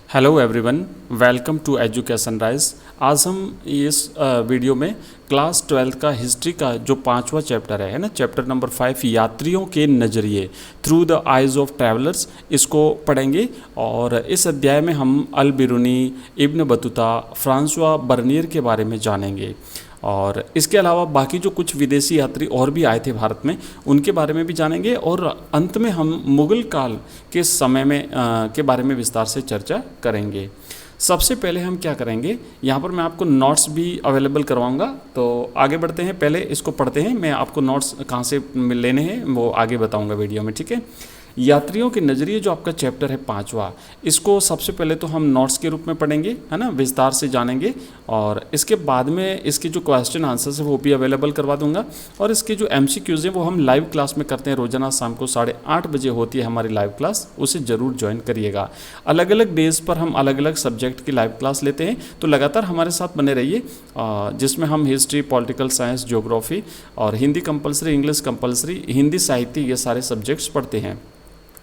Hello everyone, welcome to education rise. आज हम इस वीडियो में क्लास 12 का हिस्ट्री का जो 5वां चैप्टर है ना, चैप्टर नंबर 5 यात्रियों के नज़रिए through the eyes of travellers, इसको पढ़ेंगे। और इस अध्याय में हम Al Biruni, Ibn Battuta, Francois Bernier के बारे में जानेंगे। और इसके अलावा बाकी जो कुछ विदेशी यात्री और भी आए थे भारत में, उनके बारे में भी जानेंगे। और अंत में हम मुग़ल काल के समय में के बारे में विस्तार से चर्चा करेंगे। सबसे पहले हम क्या करेंगे, यहाँ पर मैं आपको नोट्स भी अवेलेबल करवाऊँगा। तो आगे बढ़ते हैं, पहले इसको पढ़ते हैं। मैं आपको नोट्स कहाँ से लेने हैं वो आगे बताऊँगा वीडियो में, ठीक है। यात्रियों के नज़रिए जो आपका चैप्टर है 5वां, इसको सबसे पहले तो हम नोट्स के रूप में पढ़ेंगे, है ना, विस्तार से जानेंगे। और इसके बाद में इसके जो क्वेश्चन आंसर्स है वो भी अवेलेबल करवा दूंगा। और इसके जो MCQs हैं वो हम लाइव क्लास में करते हैं, रोजाना शाम को 8:30 बजे होती है हमारी लाइव क्लास, उसे ज़रूर ज्वाइन करिएगा। अलग अलग डेज़ पर हम अलग अलग सब्जेक्ट की लाइव क्लास लेते हैं, तो लगातार हमारे साथ बने रहिए, जिसमें हम हिस्ट्री, पॉलिटिकल साइंस, ज्योग्राफी और Hindi compulsory, English compulsory, Hindi साहित्य, ये सारे सब्जेक्ट्स पढ़ते हैं।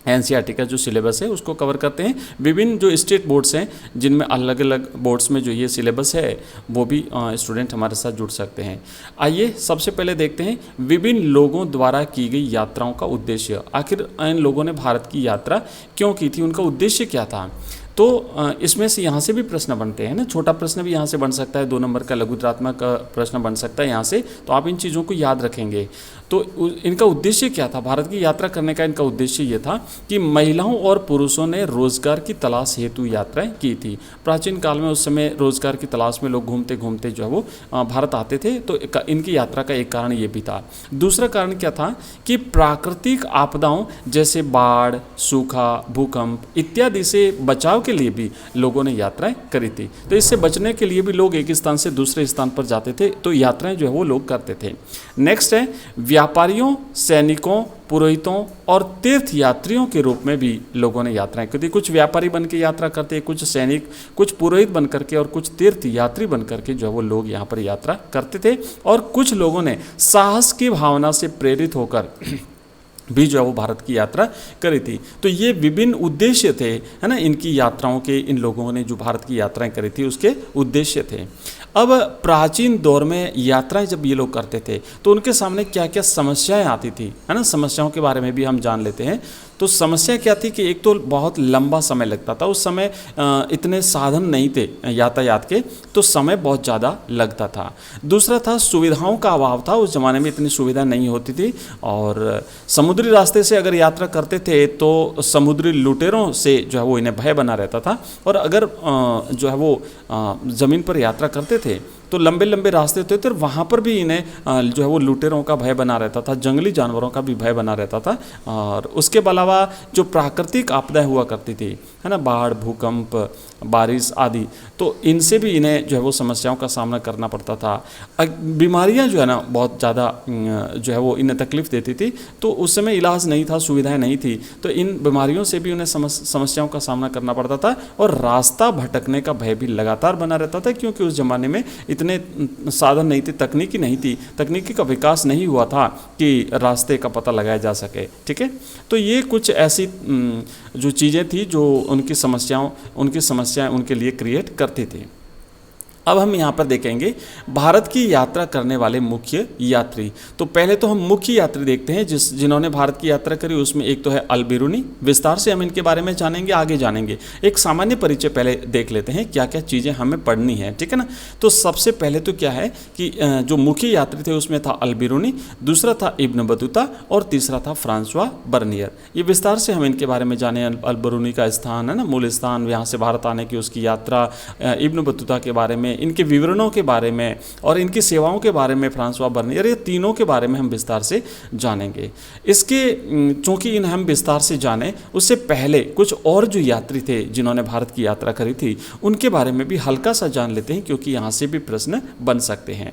NCERT का जो सिलेबस है उसको कवर करते हैं। विभिन्न जो स्टेट बोर्ड्स हैं जिनमें अलग अलग बोर्ड्स में जो ये सिलेबस है वो भी स्टूडेंट हमारे साथ जुड़ सकते हैं। आइए सबसे पहले देखते हैं विभिन्न लोगों द्वारा की गई यात्राओं का उद्देश्य। आखिर इन लोगों ने भारत की यात्रा क्यों की थी, उनका उद्देश्य क्या था। तो इसमें से यहाँ से भी प्रश्न बनते हैं ना, छोटा प्रश्न भी यहाँ से बन सकता है, 2 नंबर का लघुत्रात्मक प्रश्न बन सकता है यहाँ से। तो आप इन चीज़ों को याद रखेंगे। तो इनका उद्देश्य क्या था, भारत की यात्रा करने का इनका उद्देश्य ये था कि महिलाओं और पुरुषों ने रोजगार की तलाश हेतु यात्राएं की थी। प्राचीन काल में उस समय रोजगार की तलाश में लोग घूमते घूमते जो है वो भारत आते थे। तो इनकी यात्रा का एक कारण ये भी था। दूसरा कारण क्या था कि प्राकृतिक आपदाओं जैसे बाढ़, सूखा, भूकंप इत्यादि से बचाव के लिए भी लोगों ने यात्राएं करी थी। तो इससे बचने के लिए भी लोग एक स्थान से दूसरे स्थान पर जाते थे, तो यात्राएं जो है वो लोग करते थे। नेक्स्ट है व्यापारियों, सैनिकों, पुरोहितों और तीर्थ यात्रियों के रूप में भी लोगों ने यात्राएं की थी। कुछ व्यापारी बन के यात्रा करते, कुछ सैनिक, कुछ पुरोहित बन करके और कुछ तीर्थ यात्री बन करके जो है वो लोग यहाँ पर यात्रा करते थे। और कुछ लोगों ने साहस की भावना से प्रेरित होकर भी जो है वो भारत की यात्रा करी थी। तो ये विभिन्न उद्देश्य थे, है ना, इनकी यात्राओं के, इन लोगों ने जो भारत की यात्राएं करी थी उसके उद्देश्य थे। अब प्राचीन दौर में यात्राएं जब ये लोग करते थे तो उनके सामने क्या क्या समस्याएं आती थी, है ना, समस्याओं के बारे में भी हम जान लेते हैं। तो समस्या क्या थी कि एक तो बहुत लंबा समय लगता था, उस समय इतने साधन नहीं थे यातायात के, तो समय बहुत ज़्यादा लगता था। दूसरा था सुविधाओं का अभाव था, उस ज़माने में इतनी सुविधा नहीं होती थी। और समुद्री रास्ते से अगर यात्रा करते थे तो समुद्री लुटेरों से जो है वो इन्हें भय बना रहता था। और अगर जो है वो ज़मीन पर यात्रा करते थे तो लंबे लंबे रास्ते होते थे, वहाँ पर भी इन्हें जो है वो लुटेरों का भय बना रहता था, जंगली जानवरों का भी भय बना रहता था। और उसके अलावा जो प्राकृतिक आपदाएं हुआ करती थी, है ना, बाढ़, भूकंप, बारिश आदि, तो इनसे भी इन्हें जो है वो समस्याओं का सामना करना पड़ता था। बीमारियां जो है ना बहुत ज़्यादा जो है वो इन्हें तकलीफ देती थी, तो उस समय इलाज नहीं था, सुविधाएं नहीं थी, तो इन बीमारियों से भी उन्हें समस्याओं का सामना करना पड़ता था। और रास्ता भटकने का भय भी लगातार बना रहता था, क्योंकि उस ज़माने में इतने साधन नहीं थे, तकनीकी नहीं थी, तकनीकी का विकास नहीं हुआ था कि रास्ते का पता लगाया जा सके, ठीक है। तो ये कुछ ऐसी जो चीज़ें थी जो उनकी समस्याएं उनके लिए क्रिएट करती थी। अब हम यहाँ पर देखेंगे भारत की यात्रा करने वाले मुख्य यात्री। तो पहले तो हम मुख्य यात्री देखते हैं जिन्होंने भारत की यात्रा करी। उसमें एक तो है अल बिरूनी, विस्तार से हम इनके बारे में जानेंगे, आगे जानेंगे। एक सामान्य परिचय पहले देख लेते हैं, क्या क्या चीज़ें हमें पढ़नी है, ठीक है ना। तो सबसे पहले तो क्या है कि जो मुख्य यात्री थे उसमें था अल बिरूनी, दूसरा था इब्न बतूता और तीसरा था फ्रांसवा बर्नियर। ये विस्तार से हम इनके बारे में जाने, अल बिरूनी का स्थान, है ना, मूल स्थान, यहाँ से भारत आने की उसकी यात्रा, इब्न बतूता के बारे में, इनके विवरणों के बारे में और इनकी सेवाओं के बारे में, फ्रांसवा बर्नियर, ये तीनों के बारे में हम विस्तार से जानेंगे। इसके चूंकि इन हम विस्तार से जाने उससे पहले कुछ और जो यात्री थे जिन्होंने भारत की यात्रा करी थी उनके बारे में भी हल्का सा जान लेते हैं, क्योंकि यहाँ से भी प्रश्न बन सकते हैं।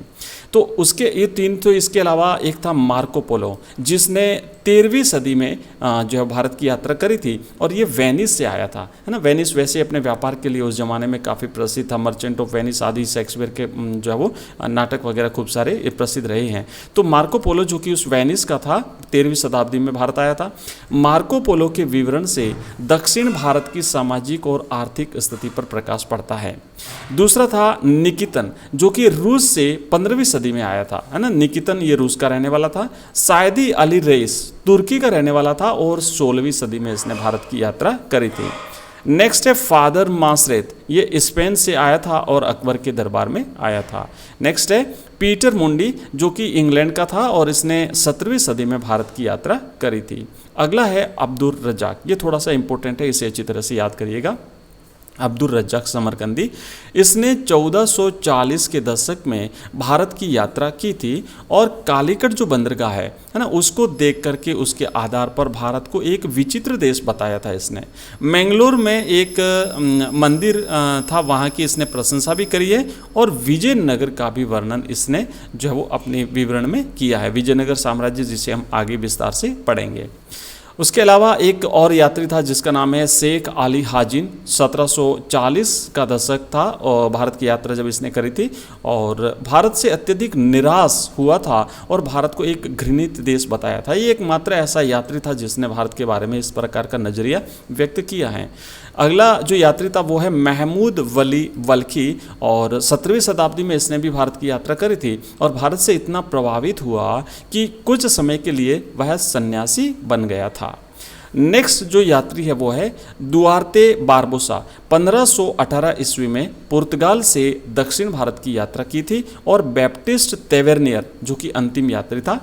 तो उसके ये 3, तो इसके अलावा एक था मार्को पोलो, जिसने 13वीं सदी में जो है भारत की यात्रा करी थी और ये वेनिस से आया था, है ना। वेनिस वैसे अपने व्यापार के लिए उस जमाने में काफ़ी प्रसिद्ध था, मर्चेंट ऑफ वेनिस आदि आदि शेक्सपियर के जो है वो नाटक वगैरह खूब सारे प्रसिद्ध रहे हैं। तो मार्को पोलो जो कि उस वेनिस का था 13वीं शताब्दी में भारत आया था। मार्को पोलो के विवरण से दक्षिण भारत की सामाजिक और आर्थिक स्थिति पर प्रकाश पड़ता है। दूसरा था निकितन जो कि रूस से 15वीं सदी में आया था, है ना। निकितन ये रूस का रहने वाला था। सायदी अली रईस तुर्की का रहने वाला था और 16वीं सदी में इसने भारत की यात्रा करी थी। नेक्स्ट है फादर मासरेत, ये स्पेन से आया था और अकबर के दरबार में आया था। नेक्स्ट है पीटर मुंडी जो कि इंग्लैंड का था और इसने 17वीं सदी में भारत की यात्रा करी थी। अगला है अब्दुल रज्जाक, ये थोड़ा सा इंपॉर्टेंट है, इसे अच्छी तरह से याद करिएगा। अब्दुल रज्जाक समरकंदी, इसने 1440 के दशक में भारत की यात्रा की थी और कालीकट जो बंदरगाह है ना, उसको देख करके उसके आधार पर भारत को एक विचित्र देश बताया था इसने। मैंगलोर में एक मंदिर था, वहाँ की इसने प्रशंसा भी करी है और विजयनगर का भी वर्णन इसने जो है वो अपने विवरण में किया है, विजयनगर साम्राज्य, जिसे हम आगे विस्तार से पढ़ेंगे। उसके अलावा एक और यात्री था जिसका नाम है शेख अली हाजिन, 1740 का दशक था और भारत की यात्रा जब इसने करी थी और भारत से अत्यधिक निराश हुआ था और भारत को एक घृणित देश बताया था। ये एकमात्र ऐसा यात्री था जिसने भारत के बारे में इस प्रकार का नज़रिया व्यक्त किया है। अगला जो यात्री था वो है महमूद वली वल्खी और 17वीं शताब्दी में इसने भी भारत की यात्रा करी थी और भारत से इतना प्रभावित हुआ कि कुछ समय के लिए वह सन्यासी बन गया था। नेक्स्ट जो यात्री है वो है दुआर्ते बारबोसा, 1518 ईस्वी में पुर्तगाल से दक्षिण भारत की यात्रा की थी और बैप्टिस्ट तेवेर्नियर जो कि अंतिम यात्री था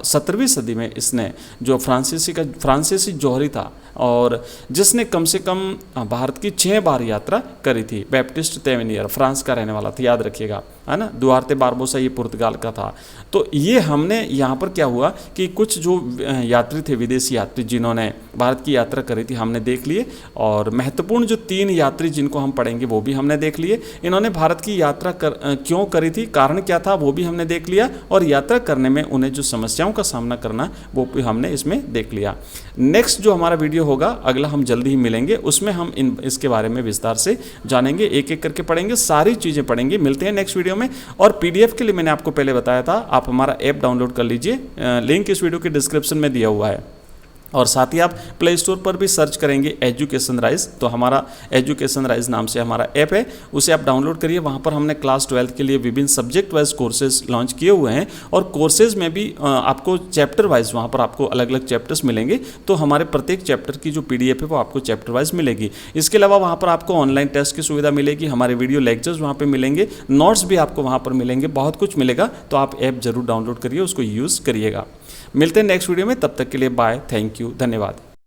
17वीं सदी में इसने, जो फ्रांसीसी जौहरी था और जिसने कम से कम भारत की 6 बार यात्रा करी थी। बैप्टिस्ट तेवेर्नियर फ्रांस का रहने वाला था, याद रखिएगा, है ना। दुआर्ते बारबोसा ये पुर्तगाल का था। तो ये हमने यहाँ पर क्या हुआ कि कुछ जो यात्री थे, विदेशी यात्री जिन्होंने भारत की यात्रा करी थी, हमने देख लिए और महत्वपूर्ण जो 3 यात्री जिनको हम पढ़ेंगे वो भी हमने देख लिए। इन्होंने भारत की यात्रा क्यों करी थी, कारण क्या था, वो भी हमने देख लिया और यात्रा करने में उन्हें जो समस्याओं का सामना करना वो भी हमने इसमें देख लिया। नेक्स्ट जो हमारा वीडियो होगा अगला हम जल्दी ही मिलेंगे, उसमें हम इसके बारे में विस्तार से जानेंगे, एक एक करके पढ़ेंगे, सारी चीज़ें पढ़ेंगे। मिलते हैं नेक्स्ट वीडियो में। और पीडीएफ के लिए मैंने आपको पहले बताया था, आप हमारा ऐप डाउनलोड कर लीजिए, लिंक इस वीडियो के डिस्क्रिप्शन में दिया हुआ है। और साथ ही आप प्ले स्टोर पर भी सर्च करेंगे एजुकेशन राइज, तो हमारा एजुकेशन राइज नाम से हमारा ऐप है, उसे आप डाउनलोड करिए। वहाँ पर हमने क्लास 12 के लिए विभिन्न सब्जेक्ट वाइज कोर्सेज लॉन्च किए हुए हैं और कोर्सेज में भी आपको चैप्टर वाइज वहाँ पर आपको अलग अलग चैप्टर्स मिलेंगे। तो हमारे प्रत्येक चैप्टर की जो PDF है वो आपको चैप्टर वाइज मिलेगी। इसके अलावा वहाँ पर आपको ऑनलाइन टेस्ट की सुविधा मिलेगी, हमारे वीडियो लेक्चर्स वहाँ पर मिलेंगे, नोट्स भी आपको वहाँ पर मिलेंगे, बहुत कुछ मिलेगा। तो आप ऐप जरूर डाउनलोड करिए, उसको यूज़ करिएगा। मिलते हैं नेक्स्ट वीडियो में, तब तक के लिए बाय, थैंक यू, धन्यवाद।